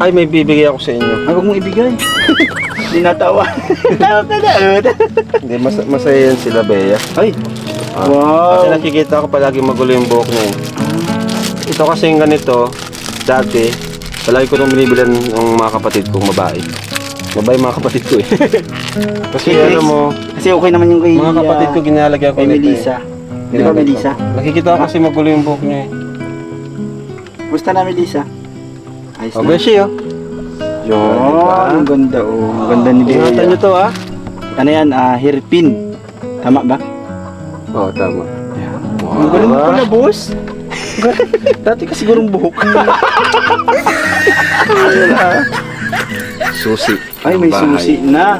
Ay, may bibigay ako sa inyo. Ay, huwag mong ibigay. Hindi natawa. Tawag na daon. Hindi, masaya yan sila, Bea. Ay, Ah, wow. Kasi nakikita ko palagi magulo yung buhok niya. Ito kasi yung ganito, dati, palagi ko nung binibilan ng mga kapatid kong babae. Babae mga kapatid ko eh. Kasi Hey, alam mo, Kasi okay naman yung kay... mga kapatid ko ginalagyan ko kay nito Melissa. eh. Di ba, Melissa? Nakikita ko kasi magulo yung buhok niya eh. Gusto na, Melissa? Ayos Oh, na. Beshi oh. Yun, ang ganda oh. Ang ganda ni Bea. Ingatan nyo to ah. Ano yan? Hairpin. Tama ba? Oo, tama. Ang galing mo pala, boss. Dati kasi sigurong buhok. Susi. Ay, may Bahay. susi na.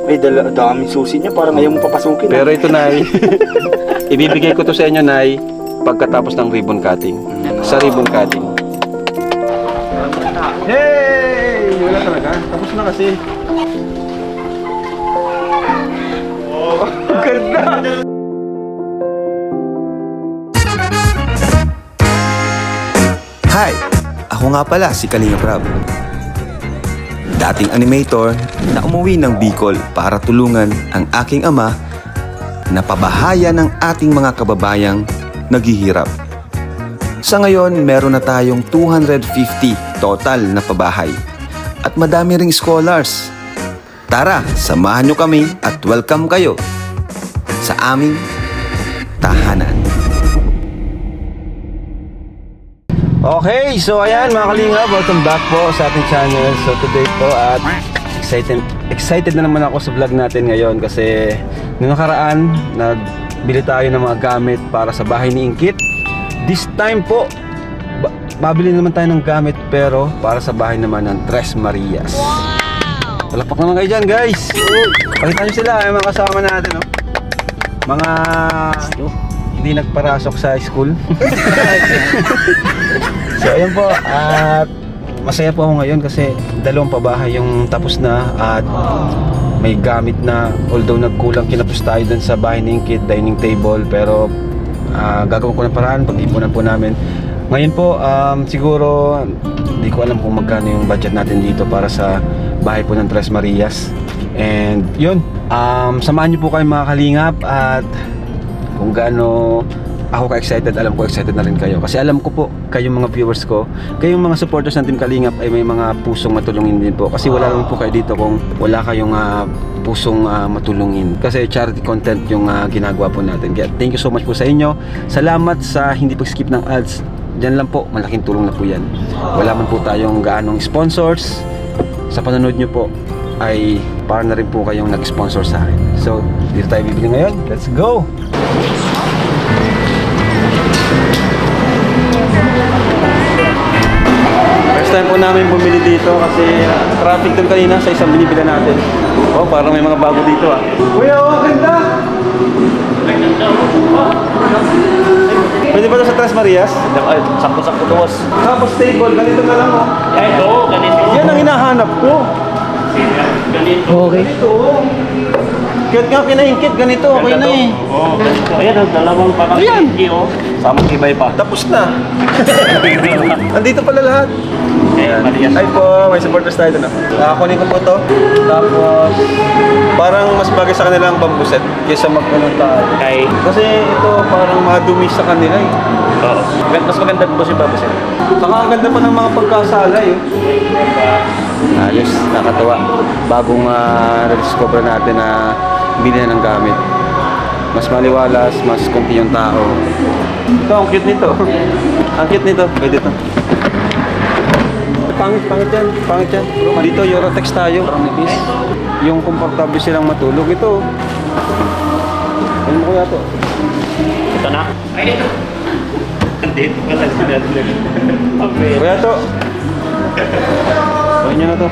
Ay, daming susi niya. Parang ayaw mo papasukin. Pero ito, Nay, ibibigay ko to sa inyo, Nay, pagkatapos ng ribbon cutting. Sa ribbon cutting. Hey! Wala talaga. Tapos na kasi. Oh, ganda! Hi! Ako nga pala si Kalinga Prab. Dating animator na umuwi ng Bicol para tulungan ang aking ama na pabahayan ng ating mga kababayang naghihirap. Sa ngayon, meron na tayong 250 total na pabahay at madami ring scholars. Tara, samahan nyo kami at welcome kayo sa aming tahanan. Okay, so ayan mga kalingap, welcome back po sa ating channel. So today po at excited na naman ako sa vlog natin ngayon kasi noong nakaraan nagbili tayo ng mga gamit para sa bahay ni Ingkit. This time po babili naman tayo ng gamit pero para sa bahay naman ng Tres Marias. Talapak naman kayo dyan, guys. Pakita nyo sila, yung mga kasama natin, no? Mga hindi nagparasok sa school. So ayun po, at masaya po ako ngayon kasi dalawang pabahay yung tapos na at may gamit na, although nagkulang kinapos tayo dun sa bahay ni Ingkit, dining table, pero gagawin ko ng paraan, pag-ipunan po namin. Ngayon po, siguro hindi ko alam kung magkano yung budget natin dito para sa bahay po ng Tres Marias. And yun, samahan niyo po kayo mga kalingap at kung gaano ako ka-excited, alam ko excited na rin kayo. Kasi alam ko po, kayong mga viewers ko, kayong mga supporters ng Team Kalingap ay may mga pusong matulungin din po. Kasi wala naman po kayo dito kung wala kayong pusong matulungin. Kasi charity content yung ginagawa po natin. Kaya thank you so much po sa inyo. Salamat sa hindi pag-skip ng ads. Diyan lang po, malaking tulong na po yan. Wala man po tayong gaanong sponsors. Sa panonood nyo po ay para na rin po kayong nag-sponsor sa akin. So, dito tayo bibili ngayon. Let's go! First time po namin bumili dito kasi traffic doon kanina sa isang binibila natin. Oh, parang may mga bago dito ah. Kuya, oh, ganda! Pwede ba ito sa Tres Marias? Ay, sakto-sakto to, boss. Tapos table, ganito na lang oh. Ay, ito, ganito. Yan ang hinahanap ko. Ganito. Okay. Ganito oh. Kahit nga kinahingkit, ganito okay na eh. Oo, ganito. Ayan, ang dalawang parang Ayan. hindi, oh. Samang ibay pa. Tapos na. Andito pala lahat. Ayan, Marias. Ay po, may supporters tayo doon. Kunin ko po to. Tapos, parang mas bagay sa kanila ang bamboo set kaysa magpunong tayo. Kay, Kasi ito parang madumi sa kanila eh. oo. Mas maganda po si Papa Sir. Saka ang ganda pa ng mga pagkasala eh. Ayos, nakatuwa. Bagong na-discover natin na bili na ng gamit. Mas maliwalas, mas konti yung tao. Ito, ang cute nito. Ang cute nito, pwede ito. Pangit yan, pangit yan. Dito, Eurotex tayo. Yung komportable silang matulog. Ito. Ano mo kaya ito? Ito na. Ay, ito. Dito pala sila. Kaya ito. Kuhin nyo na to.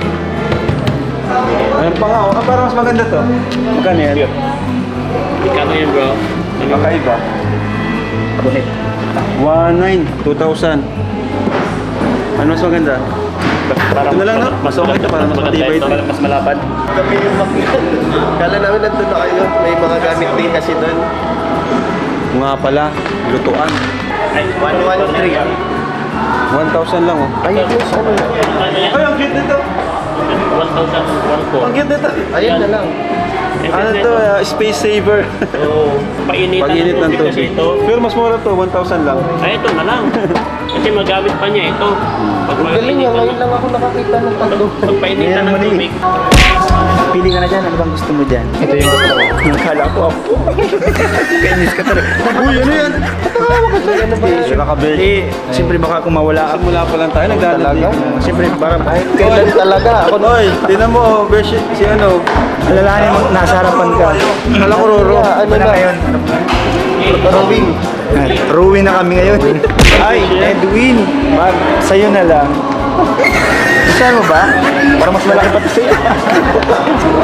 Ayun pa nga, parang mas maganda to. Magkano yan? Ikano yun, bro? Kakaiba. Abunit. 1,900, 2,000. Ano mas maganda? Ito na lang, no? Mas Okay, maganda, parang mas mas maganda matibay ito. ito. Mas malapad. Kami yung makilan. Kala namin nandun na kayo. May mga gamit din kasi doon. Nga pala, lutuan. Ay, 113. 1,000 lang oh. Ay, yung ano. Ay, ang 1,000 Ang cute nito. Ayan na lang. Ano to, space saver. Oo. Painitan Pag-init ng kasi tubig. ito. Pero mas mura to, 1,000 lang. Ay, ito na lang. Kasi magamit pa niya ito. Pag Ang galing nga, ngayon lang ako nakakita ng tatlo. Pag painitan ng tubig. Pili ka na dyan. Ano bang gusto mo dyan? Ito yung gusto ko. Kala ko ako. Kainis ka talaga. Uy, ano yan? Hindi. Siyempre baka kung mawala ka. Simula pa lang tayo, Talaga? Siyempre parang Kailan talaga? Ako na. Oy, tinan mo, oh, beshi, si ano. alalahanin mo nasa harapan ka. Kala ko Roro. Ano Wala na? ngayon. Robin. Ruin na kami ngayon. Ay, Edwin. Mag, sa'yo na lang. Gusto mo ba? Para mas malaki pa sa'yo.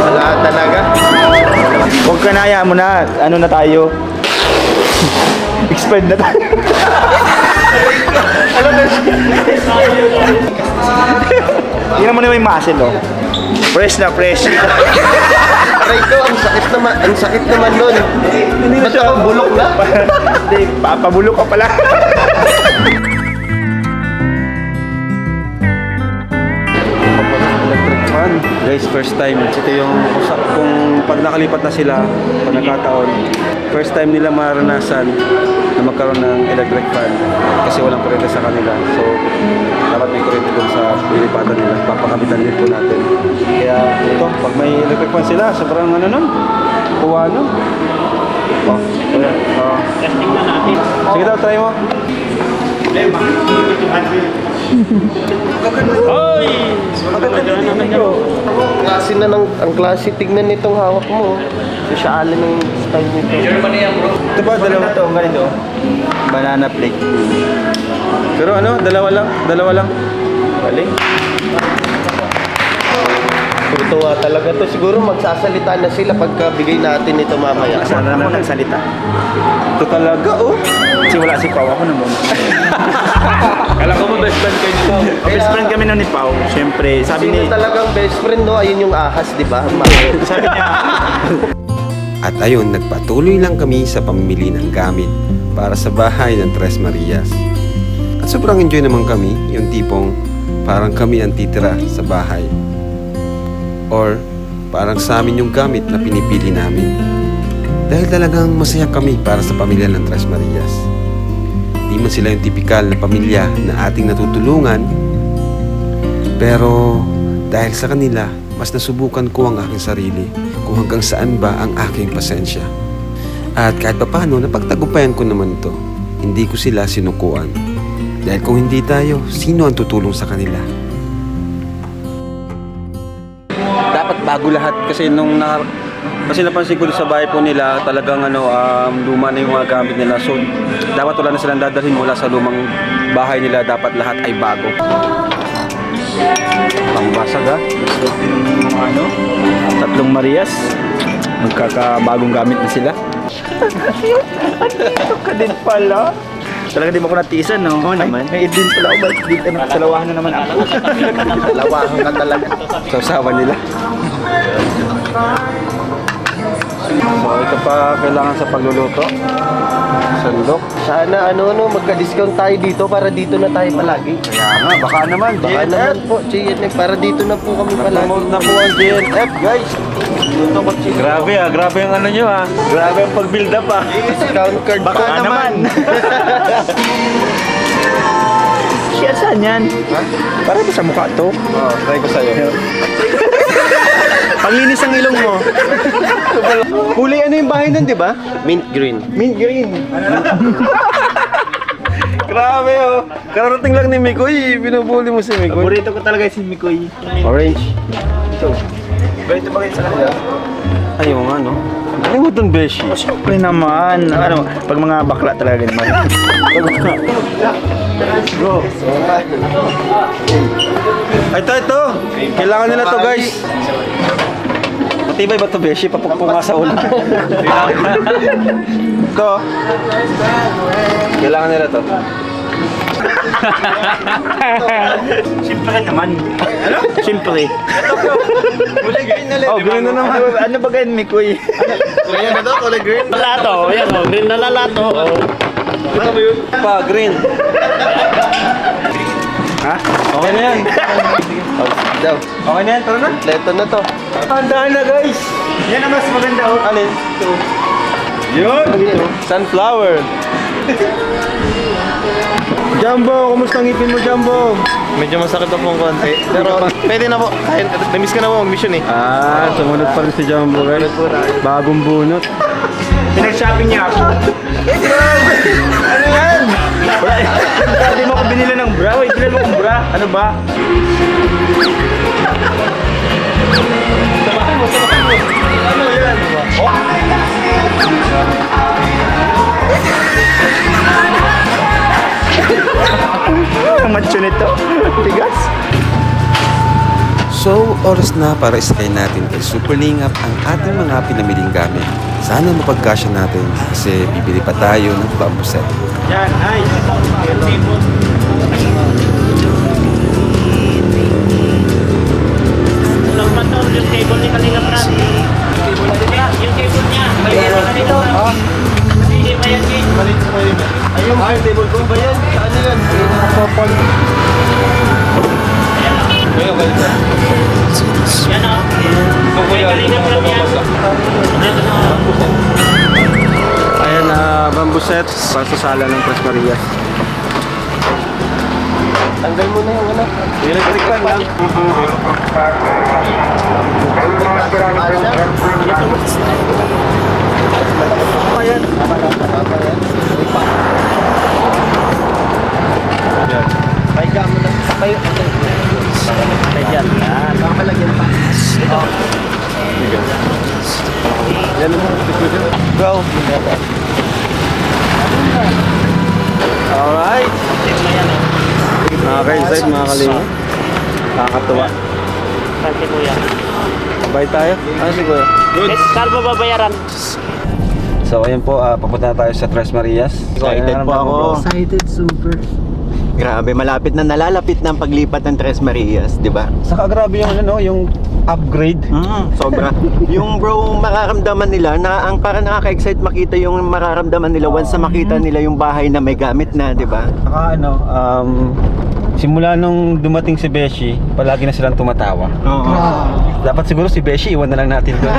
Wala talaga. Huwag ka na, hayaan mo na. Ano na tayo? Expired na tayo. Alam mo, tingnan mo na yung muscle, oh. Fresh na fresh. Aray ko, ang sakit naman nun. Ba't ako bulok na? Hindi, papabulok ka pala. Electric fan. Guys, first time. Ito yung kung pag nakalipat na sila, pag nagkataon, first time nila maranasan na magkaroon ng electric fan kasi walang kuryente sa kanila. So, dapat may kuryente dun sa lilipatan nila. Papakabitan din po natin. Kaya ito, pag may electric fan sila, sobrang ano nun, kuha nun. Oh, Testing na natin. sige daw, try mo. Hoy! Magandang naman yan. Klase na ng, ang klase tignan nitong hawak mo. Sosyale ng style nito. Ito ba, dalawa? Ito, ganito. Banana plate. Pero ano, dalawa lang. Galing. Tuwa talaga to. Siguro magsasalita na sila pagka bigay natin ito mamaya. Sana naman nagsalita. Ito talaga, oh. Kasi wala si Pao. Ako naman. Kala ko mo best friend kayo dito. Best friend kami nun ni Pao. Siyempre, sabi Sino ni... talagang best friend, no? Ayun yung ahas, di ba? Sabi niya, At ayun, nagpatuloy lang kami sa pamimili ng gamit para sa bahay ng Tres Marias. At sobrang enjoy naman kami, yung tipong parang kami ang titira sa bahay. Or parang sa amin yung gamit na pinipili namin. Dahil talagang masaya kami para sa pamilya ng Tres Marias. Di man sila yung tipikal na pamilya na ating natutulungan, pero dahil sa kanila, mas nasubukan ko ang aking sarili kung hanggang saan ba ang aking pasensya. At kahit paano, napagtagumpayan ko naman ito. Hindi ko sila sinukuan. Dahil kung hindi tayo, sino ang tutulong sa kanila? Dapat bago lahat kasi kasi napansin ko sa bahay po nila talagang luma na yung mga gamit nila. So dapat wala na silang dadalhin mula sa lumang bahay nila, dapat lahat ay bago. Pangbasag ha. ano, tatlong Marias. Magkakabagong gamit na sila. Ito ka din pala. Talaga di mo ko natiisan, no? Oo naman. May din pala ako. Ba't di ano, salawahan na naman ako. Lawahan ka talaga. Sausawan nila. So ito pa kailangan sa pagluluto. Sandok. Sana magka-discount tayo dito para dito na tayo palagi. Kaya nga, baka naman. Baka naman po, JNF, para dito na po kami palagi. Promote na po ang JNF, guys. Grabe grabe ang ano nyo Grabe ang pag-build up Discount card Baka po. naman. Siya saan yan? Ha? Para ba sa mukha to? Oh, try ko sa'yo. Paglinis ang ilong mo. Kulay ano yung bahay nun, di ba? Mint green. Mint green. Grabe Kararating lang ni Mikoy, binubuli mo si Mikoy. Paborito ko talaga si Mikoy. Orange. Ito. Ganito ba kayo sa kanila? Ayaw nga, no? Galing mo dun, Beshi. Siyempre naman. Ano, pag mga bakla talaga naman. Go. Ito. Kailangan nila to, guys. Matibay ba to, Beshi? Papukpong nga sa ulo. Ito. Kailangan nila to. Siyempre naman. Ano? Siyempre. Oh, green na naman. Ano ba ganyan, Mikoy? Kulay na to, kulay green. Lalato, yan o. Green na lalato. Ano ba yun? Pa, green. Ha? Okay na yan. Daw. Okay na yan, tara na. Leto na to. Handaan na guys. Yan ang mas maganda. Alin? Yun. Sunflower. Jumbo, kumusta ang ngipin mo, Jumbo? Medyo masakit na pong konti. Pero pwede na po. Kahit na-miss ka na po mag-mission eh. Sumunod pa rin si Jumbo guys. Bagong bunot. Pinag-shopping niya ako. Ano yan? Hindi mo ako binila ng bra. Wait, binila mo akong bra. Ano ba? Samahan mo. Ano yan? Ang macho nito. Tigas. So, oras na para isakay natin kay Superlingap ang ating mga pinamiling gamit. Sana mapagkasya natin kasi bibili pa tayo ng bamboo set. Yan, ay. Lang pa to, yung table ni Kalinga Brad. Yung table niya. May meron na dito. Hindi pa yan, Kate. Ayun, table ko ba yan? Saan na yan? Kapapal. Yan o. May Kalinga Brad yan. Ayan na bamboo set para sa sala ng Tres Marias. Tanggal mo na yung ano. Electric lang. Ayan. Pahiga mo na. Pahiga. Yan. Pakalagyan pa. Yan mo. Bro. Alright. Nakaka-insight mga kalinga. Nakakatuwa. Kasi kuya. Bye tayo. Ano si Kuya? Saan mo babayaran? So ayun po, papunta na tayo sa Tres Marias. Excited po ako. Excited, super. Grabe, malapit na nalalapit na ang paglipat ng Tres Marias, di ba? Saka grabe yung ano, yung upgrade. Sobra. Yung bro, mararamdaman nila na ang para nakaka-excite makita yung mararamdaman nila once na makita nila yung bahay na may gamit na, di ba? Saka ano, simula nung dumating si Beshi, palagi na silang tumatawa. Oo. Dapat siguro si Beshi, iwan na lang natin doon.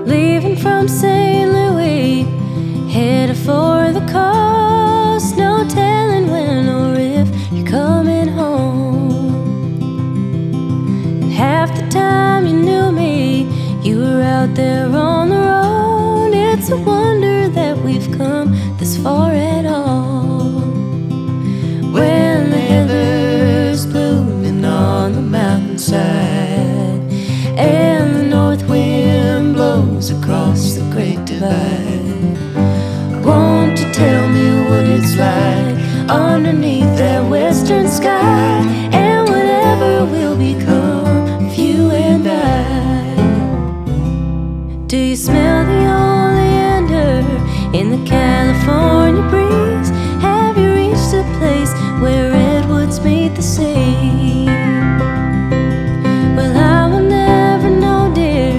Leaving from St. Louis, headed for the coast. No telling when or if you're coming home. And half the time you knew me, you were out there on the road. It's a wonder that we've come this far at all. When the heather's blooming on the mountainside, and the north wind blows across the Great Divide, won't you tell me what it's like underneath that western sky, and whatever will become of you and I? Do you smell the oleander in the California breeze? Have you reached a place where redwoods meet the sea? Well, I will never know, dear.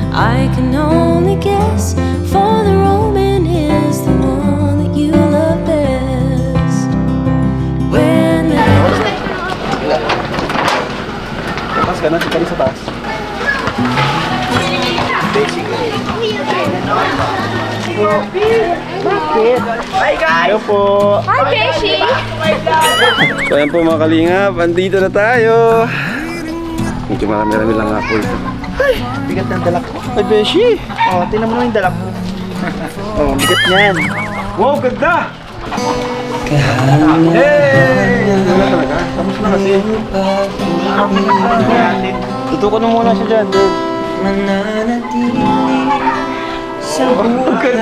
I can only guess, for the Roman is the one that you love best. When the Tapas ka na, tika sa taas. Hello po. Hi, Beshi! So ayan po mga kalingap, andito na tayo. Medyo marami-rami lang ako ito. Bigat ng dalak ko. Ay, Beshi. Oh, tingnan mo naman yung dalak ko. Oh, bigat niyan. Wow, ganda! Hey! Ganda talaga. Tapos na kasi. Tutukan mo muna siya dyan, dude. Mananatili sa buhay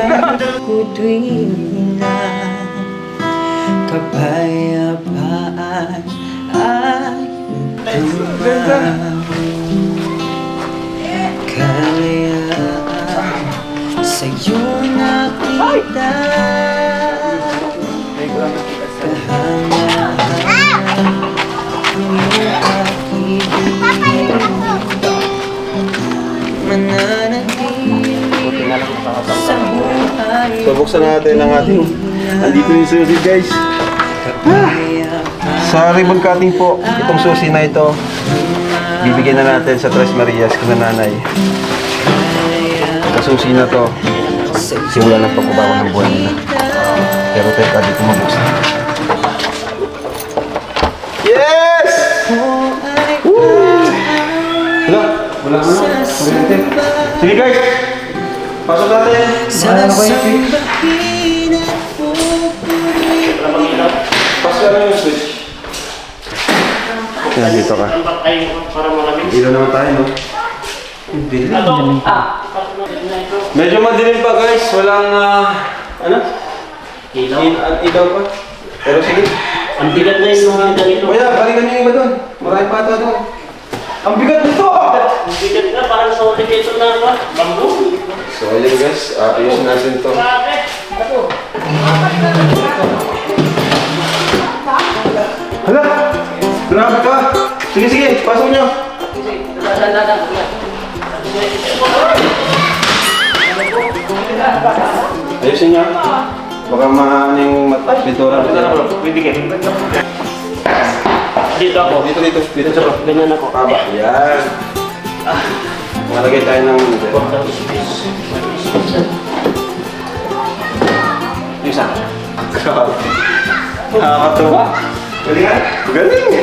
ko tuwing na kapayapaan ay dumaw. Kalayaan sa'yo nakita, kahangahan ng iyong pag-ibig. nananatili sa buhay. So buksan natin ang ating, andito yung susi guys. Sa ribbon cutting po, itong susi na ito, bibigyan na natin sa Tres Marias kung nanay. Sa susi na to, simula ng pagbabago ng buhay nila. Pero teka, dito mabuksan. Yes! Wala, wala na. Sige guys, pasok natin. Sasambahin at Pasok na yung switch. Yan, dito ka. Para malamig. Dito naman tayo, no? Ano? Medyo madilim pa guys, walang ano? Ilaw. Ilaw pa. Pero sige. Ang bigat na yung mga ganito. Kuya, balikan niyo yung iba doon. Maraming pata doon. Ang bigat nito! Ang bigat na, parang sa dito na ba? Bamboo. So ayun guys, ayusin natin ito. Grabe. Ano? Hala! Grabe ka! Sige, sige, pasok niyo. Ayusin niyo. Baka maaning pintura. Pwede kayo. Dito ako. Dito. Dito sa bro. Ganyan ako. Haba. Yan. Malagay tayo ng... Isa. Grabe. Nakakatawa. Galing nga. Galing.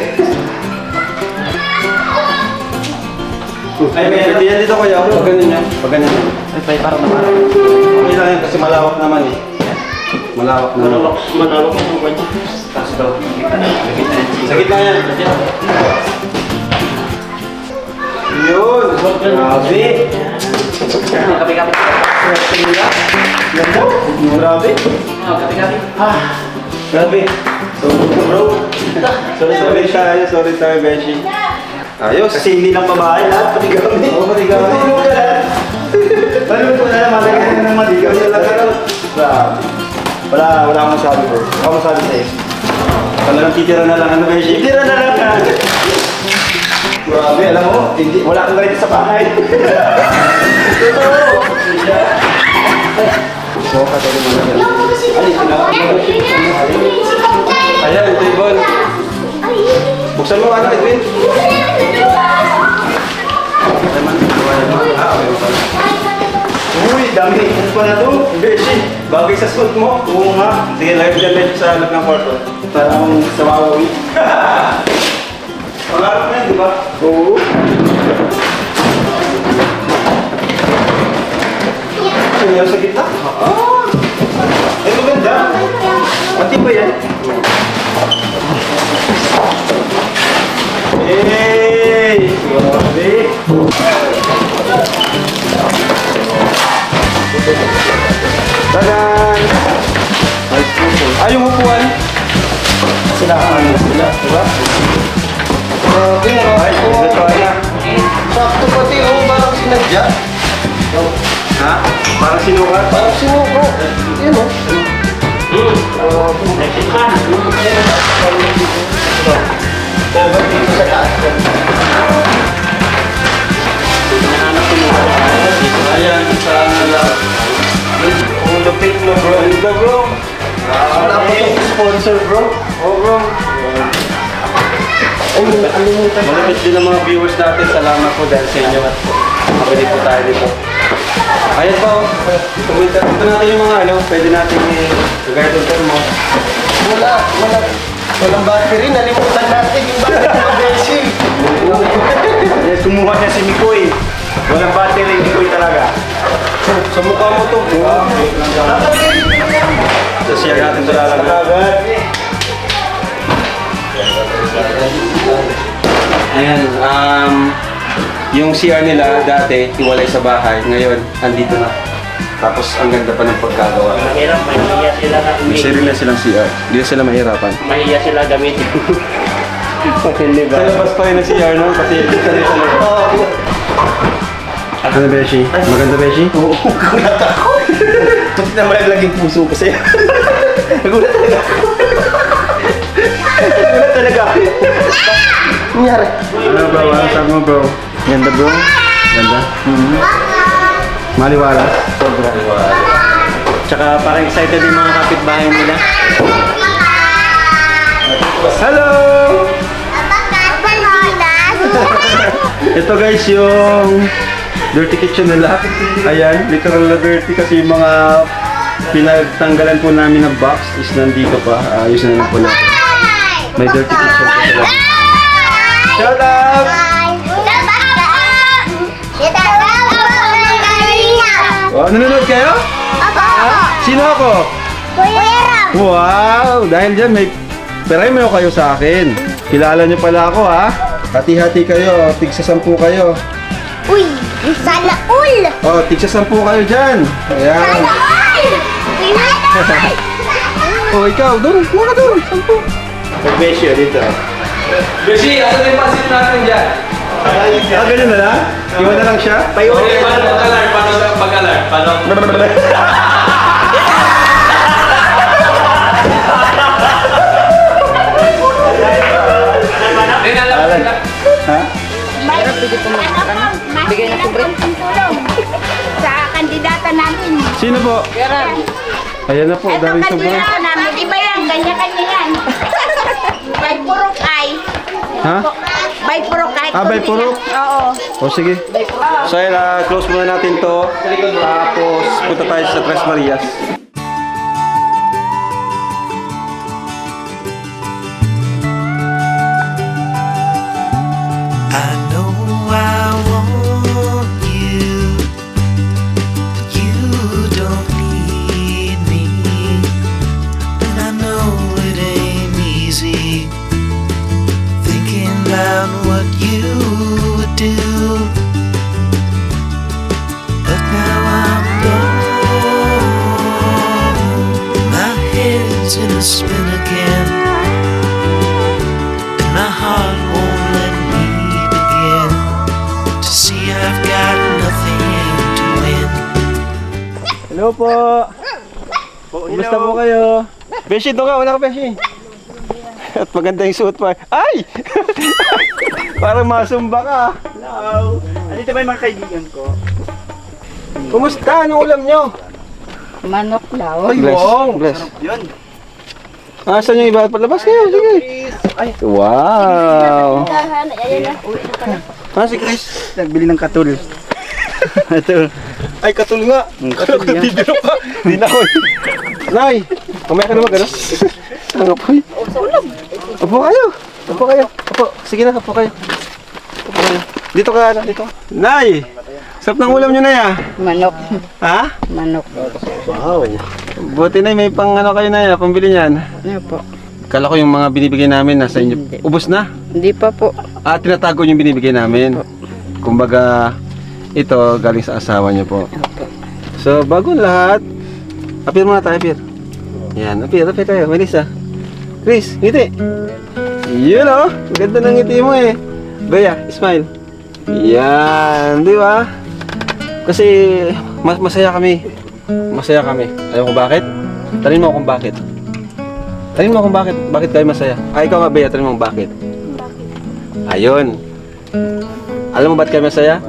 Ay, may yan dito kuya. Pag ganyan yan. Pag ganyan yan. Ay, para naman. Okay lang yan kasi malawak naman eh. Malawak naman. Malawak ang kanya. Tapos ito. Sa gitna yan. Yun. Grabe. Kapi-kapi. Grabe. Kapi-kapi. Grabe. Bro. Sorry tayo, Beshi. Ayos. Kasi hindi lang babae, lahat pati gamit. Oo, pati gamit. Tulong ka lahat. Paano mo na malagay na ng madigaw? Wala akong masabi bro. Wala akong masabi sa'yo. Talagang titira na lang ano, Beshi. Tira na lang ka. Grabe, alam mo, wala kang ganito sa bahay. Totoo. So, katulad mo na yan. Ayan, ito yung ball. Buksan mo ano, Edwin. Uy, dami. Ano pa na to? Beshi, bagay sa suot mo. Oo nga. Sige, lagay dyan medyo sa loob ng kwarto. Para akong sa wawawi. Pangarap na yun, di ba? Oo. Meron sa gitna? Ay, maganda. Pati ba yan? Hey! Grabe. Tadan! Ay, yung upuan. Sila sila, diba? Grabe, Ay, ito na. sakto pati, oh, parang sinadya. Ha? Parang sinukat? Parang sinuko. Yan, oh. Exit pa. Over dito sa taas. Hinahanap ko muna. Ayan, sa lang. Ang lupit mo bro. Ano ba, bro? Wala pa itong sponsor, bro. Oh, bro. Ay, alimutan. Malapit din ang mga viewers natin. Salamat po dahil sa inyo at makabili po tayo dito. Ayan po. Ito natin yung mga ano, pwede natin i-guide on mo. Walang battery. Nalimutan natin yung battery ng Beshi. Yes, kumuha niya si Mikoy. Walang battery, Mikoy talaga. Sa mukha mo to. Sa siya natin ito lalagay. Ayan, yung CR nila dati, iwalay sa bahay. Ngayon, andito na. Tapos, ang ganda pa ng pagkagawa. Mahirap, mahiya sila na May sarili na silang CR. Hindi na sila mahirapan. Mahiya sila gamitin. Hindi Sa labas pa rin ng CR, no? Kasi dito sa loob. Ano, Beshi? Maganda, Beshi? Oo, nagulat ako. Pati naman naging puso ko sa'yo. Nagulat talaga ako. Nagulat talaga ako. Nangyari. Ano, bro? Ano sabi mo, bro? Ganda bro. Ganda? Maliwalas? Sobra. Tsaka parang excited yung mga kapitbahay nila. Hello! Ito guys yung dirty kitchen nila. Ayan, literal na dirty kasi yung mga pinagtanggalan po namin ng box is nandito pa. Ayusin na lang po natin. May dirty kitchen po sila. Shout out! Oh, nanonood kayo? Sino ako? Wow! Dahil dyan may premyo kayo sa akin. Kilala niyo pala ako ha? Hati-hati kayo, tigsa 10 kayo. Uy, sana all! Oh, tigsa 10 kayo dyan. Ayan. Sana all! Oh, ikaw, doon. Kuha ka doon. 10. Magbesyo dito. Beshi, ano na yung pansin natin dyan? Ganyan na lang? Iwan na lang siya? Okay, paano pag-alarm? Paano pag-alarm? Paano? Ha? Bigay na tulong sa kandidata namin. Sino po? Ayan na po, Ito daming sobra. kandidata namin. Iba yan, kanya-kanya yan. By purok ay. Ha? By purok ay. By purok? Oo. O sige. So ayan, close muna natin to. Tapos punta tayo sa Tres Marias. I know I want you, but you don't need me. And I know it ain't easy thinking about what you would do. But now I'm gone, my head's in a spin again, and my heart won't let me begin to see I've got nothing to win. Hello po. Kumusta po kayo? Beshi, doon ka. Wala ka, Beshi. At maganda yung suot pa. Ay! Parang masumba ka. Hello. Andito ba yung mga kaibigan ko? Kumusta? Anong ulam nyo? Manok daw. Ay, wow. Bless. Yun. Saan yung iba? Palabas kayo. Sige. Ay. Wow. Si Chris. Nagbili ng katul. Ito. Ay, katul nga. Katul nga. Bibiro pa. Di na ko. Nay, kumaya ka naman gano'n. Ang apoy. Upo kayo. Upo kayo. Upo. Sige na, upo kayo. Upo kayo. Dito ka na, dito. Nay! Sarap ng ulam nyo na ya. Manok. Ha? Manok. Wow. Buti na may pang ano kayo na ya, pambili niyan. Ano po? Kala ko yung mga binibigay namin nasa inyo. Ubus na? Hindi pa po. Tinatago yung binibigay namin. Kumbaga, ito galing sa asawa niyo po. So, bago ang lahat, appear muna tayo, appear. Yan, appear tayo. Melissa. Chris, ngiti. Yun o, ganda ng ngiti mo eh. Bea, smile. Yan, di ba? Kasi masaya kami. Masaya kami. Alam ko bakit? Tanong mo kung bakit. Tanong mo kung bakit. Bakit kayo masaya? Ikaw nga, Bea, tanong mo kung bakit. Ayun. Alam mo ba't kayo masaya?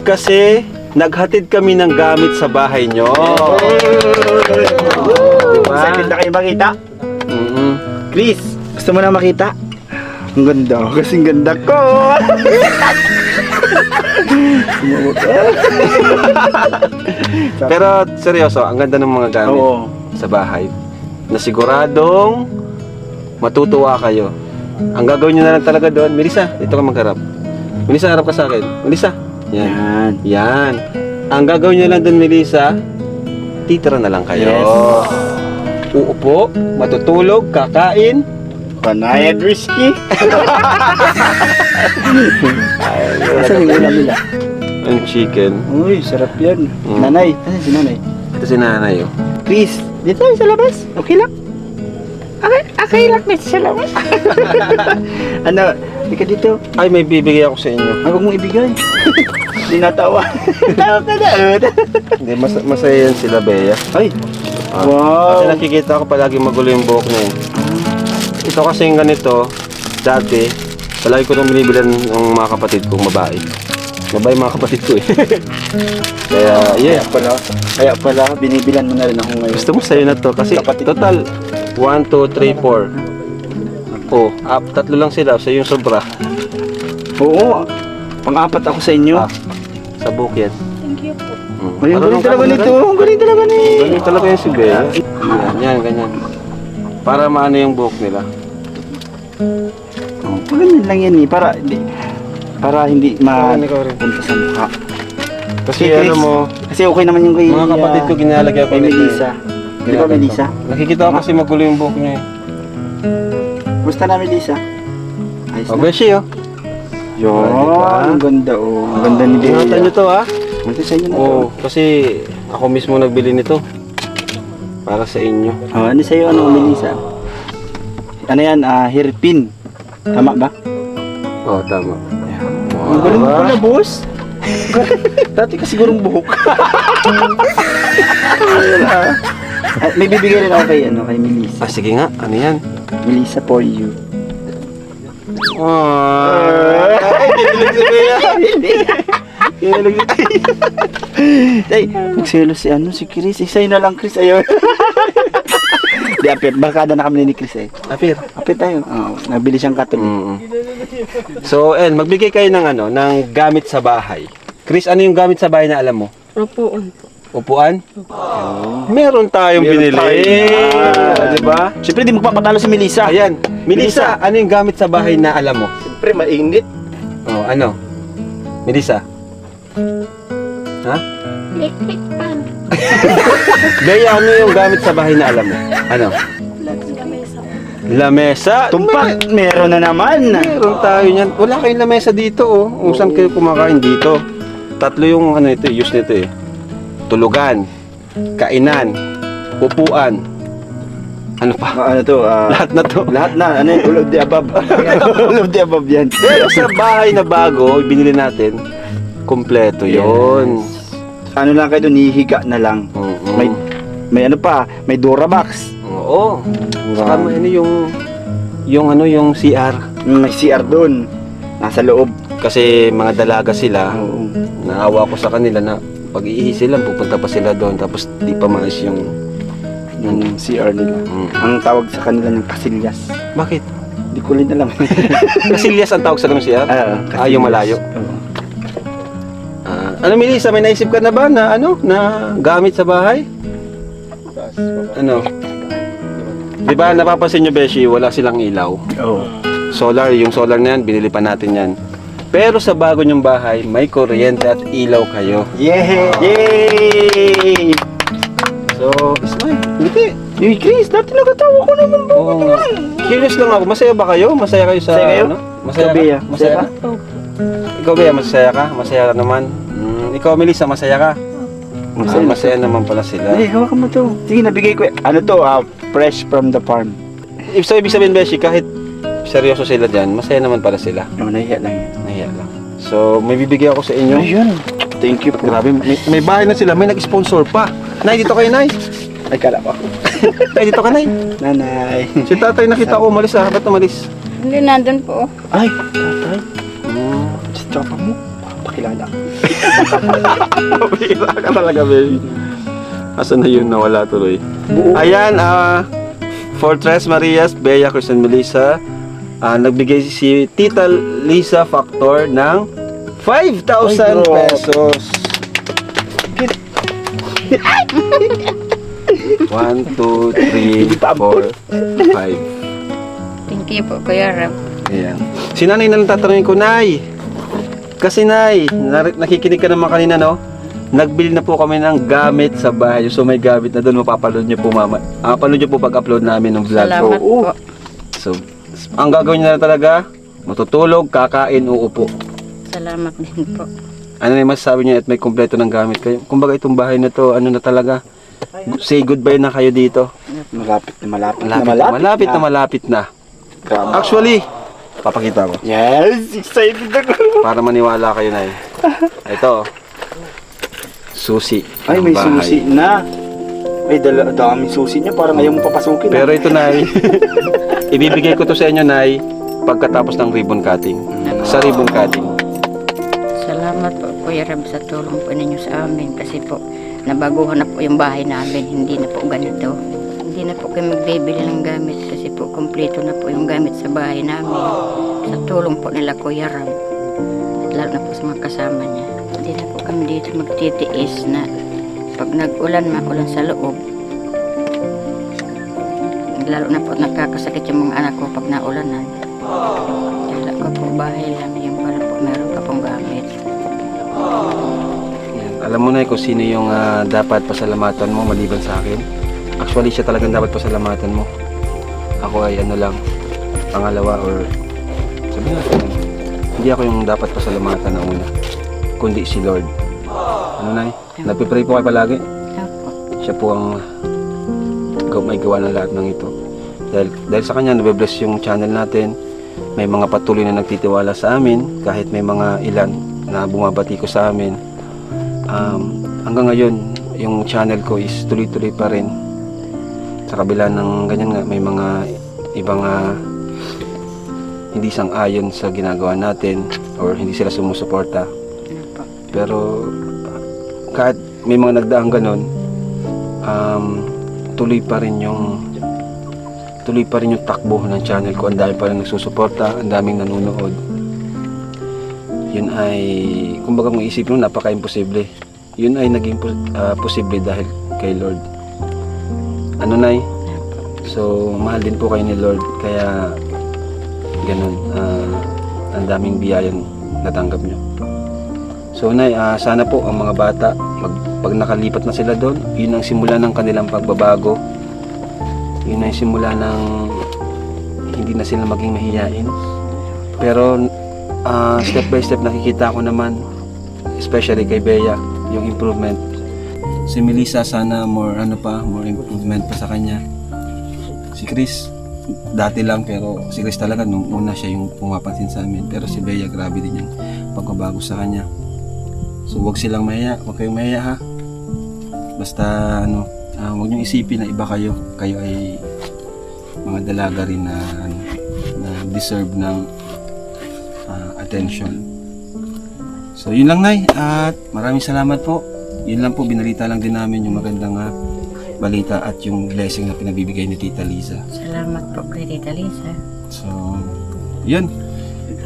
Kasi naghatid kami ng gamit sa bahay nyo. Diba? Excited na kayo makita? Chris, gusto mo na makita? Ang ganda, kasing ganda ko. Pero seryoso, ang ganda ng mga gamit Oo. sa bahay. Na siguradong matutuwa kayo. Ang gagawin nyo na lang talaga doon, Melissa, dito ka magharap. Melissa, harap ka sa akin. Melissa. Yan. Yan. Ang gagawin nyo lang doon, Melissa, titira na lang kayo. Uupo, matutulog, kakain. Panayad risky. Saan yung ulam nila? Ang chicken. Uy, sarap yan. Nanay, asan si nanay? Ito si nanay, oh. Chris, dito tayo sa labas. Okay lang. Okay lang dito sa labas. Ano, di ka dito. Ay, may bibigay ako sa inyo. Huwag mong ibigay. Hindi natawa. Tawa ka na. Hindi, masaya yan sila, Bea. Ay, Kasi wow. nakikita ko palagi magulo yung buhok na yun. Ito kasing ganito, dati, palagi ko nang binibilan ng mga kapatid kong babae. Mabay mga kapatid ko eh. Kaya, yeah. Kaya pala, binibilan mo na rin ako ngayon. Gusto mo sa'yo na to kasi total 1, 2, 3, 4. Oh, tatlo lang sila. So yung sobra. Oo, pang-apat ako sa inyo. Sa bukid. Ay, ang galing talaga nito. Ang galing talaga ni. Ganyan talaga yung si Bea. Yan, ganyan. Para maano yung buhok nila. Ganyan lang yan eh. Para hindi Ikaw rin. mapunta sa mukha. Kasi Chris, ano mo, Kasi okay naman yung kay mga kapatid ko ginalagyan ko kay nito. Melissa. Di ba Melissa? Nakikita ko kasi magulo yung buhok niya eh. Gusto na Melissa? Ayos Oh, na. Beshi oh. Yun, ang ganda oh. Ang ganda ni Bea. Ingatan nyo to ha. Ito sa inyo na to. Oo, kasi ako mismo nagbili nito. Para sa inyo. Oh, ano sa'yo, ano, Melissa? Ano yan, hairpin. Tama ba? Oo, tama. Ang galing mo pala, boss. Dati ka sigurong buhok. May bibigay rin ako kay Melissa. Ah, sige nga. Ano yan? Melissa for you. Ay, kinilig si Bea. Kinilig si Ay, magselos si Chris. Sa'yo na lang, Chris. Ayaw. Di, apit. Baka na kami ni Chris eh. Apir. Apit tayo. Oo, nabili siyang katuloy. So, magbigay kayo ng gamit sa bahay. Chris, ano yung gamit sa bahay na alam mo? Upuan. Upuan? Meron tayong binili. Di ba? Siyempre, di magpapatalo si Melissa. Ayan. Melissa, ano yung gamit sa bahay na alam mo? Siyempre, mainit. Oh, ano? Melissa? Ha? Electric fan. Bea, ano yung gamit sa bahay na alam mo? Ano? Lamesa. Tumpak, meron na naman. Meron tayo niyan. Wala kayong lamesa dito oh. Kung saan kayo kumakain dito. Tatlo yung use nito eh. Tulugan, kainan, upuan. Ano pa? Ano to? Lahat na to. Lahat na. Ano yun? All of the above. All of the above yan. Pero sa bahay na bago, binili natin, kompleto yon. Ano lang kayo doon, hihiga na lang. May ano pa, may Durabox. Oo. Saka ano yung CR. May CR doon. Nasa loob. Kasi mga dalaga sila. Oo. Naawa ko sa kanila na pag-iihi sila, pupunta pa sila doon tapos di pa maayos yung Yung CR nila. Ang tawag sa kanila ng Casillas. Bakit? Di ko rin alam. Casillas ang tawag sa ganun CR? Casillas. Yung malayo. Oo. Ano Melissa, may naisip ka na ba na gamit sa bahay? Ano? Di ba napapansin nyo Beshi, wala silang ilaw. Oo. Solar, yung solar na yan, binili pa natin yan. Pero sa bago nyong bahay, may kuryente at ilaw kayo. Yay! Yay! So, smile. Hindi. Hey Chris, dati nagatawa ko naman ba? Oh, curious lang ako, masaya ba kayo? Masaya kayo sa Masaya kayo? Masaya Ikaw, Bea, ka? Masaya ka? Ikaw Bea, masaya ka? Masaya ka naman? Ikaw Melissa, masaya ka? Masaya naman pala sila. Hey, hawakan mo to. Sige, nabigay ko. Ano to? Fresh from the farm. So, ibig sabihin Beshi, kahit seryoso sila dyan, masaya naman pala sila. No, nahiya lang yan. Nahiya lang. So, may bibigay ako sa inyo. Ayun. Thank you po. Grabe, may bahay na sila, may nag-sponsor pa. Nay, dito kayo, Nay. Ay, kala ko. Nay, dito ka, Nay. Nanay. Si tatay nakita ko, umalis ah. Ba't umalis? Hindi, nandun po. Ay, tatay. Si tropa mo. Pakilala. Pira ka talaga, baby. Asan na yun? Nawala tuloy. Ayan, Fortress Marias, Bea, Christian Melissa. Nagbigay si Tita Lisa Factor ng 5,000 pesos. 1, 2, 3, 4, 5. Thank you po, Kuya Rab. Ayan. Si nanay na lang tatanungin ko, Nay. Kasi Nay, nakikinig ka naman kanina, no? Nagbili na po kami ng gamit sa bahay. So may gamit na doon, mapapaload nyo po mama. Panood nyo po pag-upload namin ng vlog. Salamat po. So, ang gagawin nyo na talaga, matutulog, kakain, uupo. Salamat din po. Ano na yung masasabi nyo at may kompleto ng gamit kayo? Kumbaga itong bahay na to, ano na talaga, say goodbye na kayo dito. Malapit na Malapit na. Actually, papakita ko. Yes, excited ako. Para maniwala kayo na Ito, susi. Ay, ng may bahay. susi na. Ay, daming susi niya. Parang ayaw mo papasukin. Pero ito, Nay, ibibigay ko to sa inyo, Nay, pagkatapos ng ribbon cutting. Sa ribbon cutting. Salamat po, Kuya Rab, sa tulong po ninyo sa amin kasi po nabaguhan na po yung bahay namin, hindi na po ganito. Hindi na po kami magbibili ng gamit kasi po kumpleto na po yung gamit sa bahay namin. Sa tulong po nila Kuya Rab, at lalo na po sa mga kasama niya. Hindi na po kami dito magtitiis na pag nag-ulan, maulan sa loob. Lalo na po nakakasakit yung mga anak ko pag naulanan. Kaya ko po bahay lang yung para po meron ka pong gamit. Yan. Alam mo na kung sino yung dapat pasalamatan mo maliban sa akin. Actually, siya talagang dapat pasalamatan mo. Ako ay ano lang, pangalawa or sabi natin, hindi ako yung dapat pasalamatan na una, kundi si Lord. Ano na nagpipray po kayo palagi? Opo. Siya po ang may gawa ng lahat ng ito. Dahil sa kanya, nabe-bless yung channel natin. May mga patuloy na nagtitiwala sa amin, kahit may mga ilan na bumabati ko sa amin. Hanggang ngayon, yung channel ko is tuloy-tuloy pa rin. Sa kabila ng ganyan nga, may mga ibang hindi sang-ayon sa ginagawa natin or hindi sila sumusuporta. Pero kahit may mga nagdaang ganon, tuloy pa rin yung takbo ng channel ko. Ang dami pa rin nagsusuporta, ang daming nanonood. Yun ay, kumbaga kung isipin mo, napaka-imposible. Yun ay naging posible dahil kay Lord. Ano, Nay? So, mahal din po kayo ni Lord, kaya ganun, ang daming biyayang natanggap nyo. So, Nay, sana po ang mga bata, pag nakalipat na sila doon, yun ang simula ng kanilang pagbabago. Yun ang simula ng hindi na sila maging mahiyain. Pero step by step nakikita ko naman, especially kay Bea, yung improvement. Si Melissa sana more improvement pa sa kanya. Si Chris dati lang, pero si Chris talaga nung una siya yung pumapansin sa amin. Pero si Bea, grabe din yung pagbabago sa kanya. So wag silang mahiya, wag kayong mahiya ha. Basta huwag niyong isipin na iba kayo. Kayo ay mga dalaga rin na deserve ng attention. So yun lang, Nay, at maraming salamat po. Yun lang po, binalita lang din namin yung magandang balita at yung blessing na pinabibigay ni Tita Liza. Salamat po kay Tita Liza. So yun,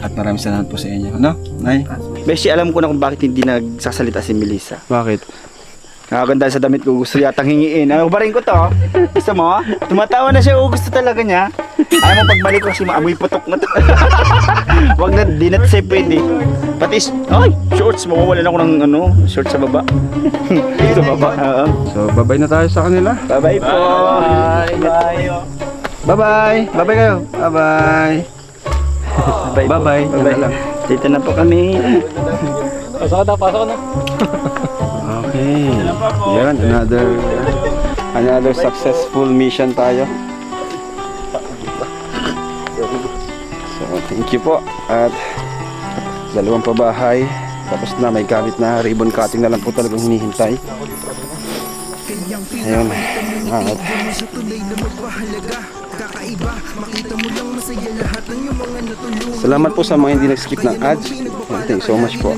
at maraming salamat po sa inyo. Ano, Nay? Beshi, alam ko na kung bakit hindi nagsasalita si Melissa. Bakit? Nakaganda sa damit ko, gusto yatang hingiin. Ano ba rin ko to? Gusto mo? Tumatawa na siya, gusto talaga niya. Ayaw mo pagbalik ko kasi maamoy putok na to. Wag na, di na siya pwede. Pati, shorts, mawawalan ako ng shorts sa baba. Sa baba? Oo. So bye-bye na tayo sa kanila. Bye-bye po. Bye. Bye-bye. Bye-bye kayo. Bye-bye. Bye-bye. Bye-bye. Dito na po kami. Pasok na. Okay. Yan, another successful mission tayo. So, thank you po. At dalawang pabahay. Tapos na, may gamit na ribbon cutting na lang po talagang hinihintay. Ayun. At salamat po sa mga hindi nag-skip ng ads. Thank you so much po.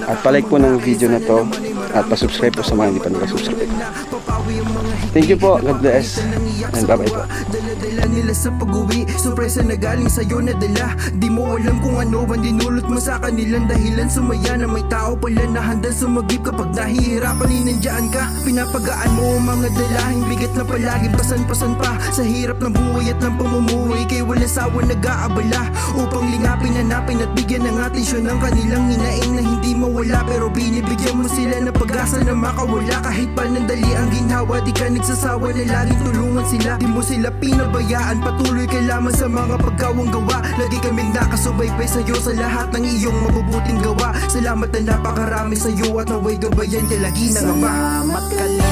At palike po ng video na to. At pasubscribe po sa mga hindi pa nakasubscribe. Thank you po. God bless. And bye-bye po. Dala nila sa pag-uwi, sorpresa na galing sa'yo na dala. Di mo alam kung ano ang dinulot mo sa kanilang dahilan. Sumaya na may tao pala na handang sumagip kapag nahihirapan nandiyan ka. Pinapagaan mo ang mga dalahing bigat na palagi pasan-pasan pa. Sa hirap ng buhay at ng pamumuhay, kay walang sawa nag-aabala. Upang lingapin, hanapin at bigyan ng atensyon ng kanilang hinaing na hindi mawala. Pero binibigyan mo sila ng pag-asa na makawala. Kahit panandali ang ginhawa, di ka nagsasawa na laging tulungan sila. Di mo sila pinabayaan, patuloy ka lamang sa mga pagkawang gawa. Lagi kaming nakasubaybay sa'yo sa lahat ng iyong mabubuting gawa. Salamat na napakarami sa'yo at naway gabayan ka lagi ng Ama. Salamat ka na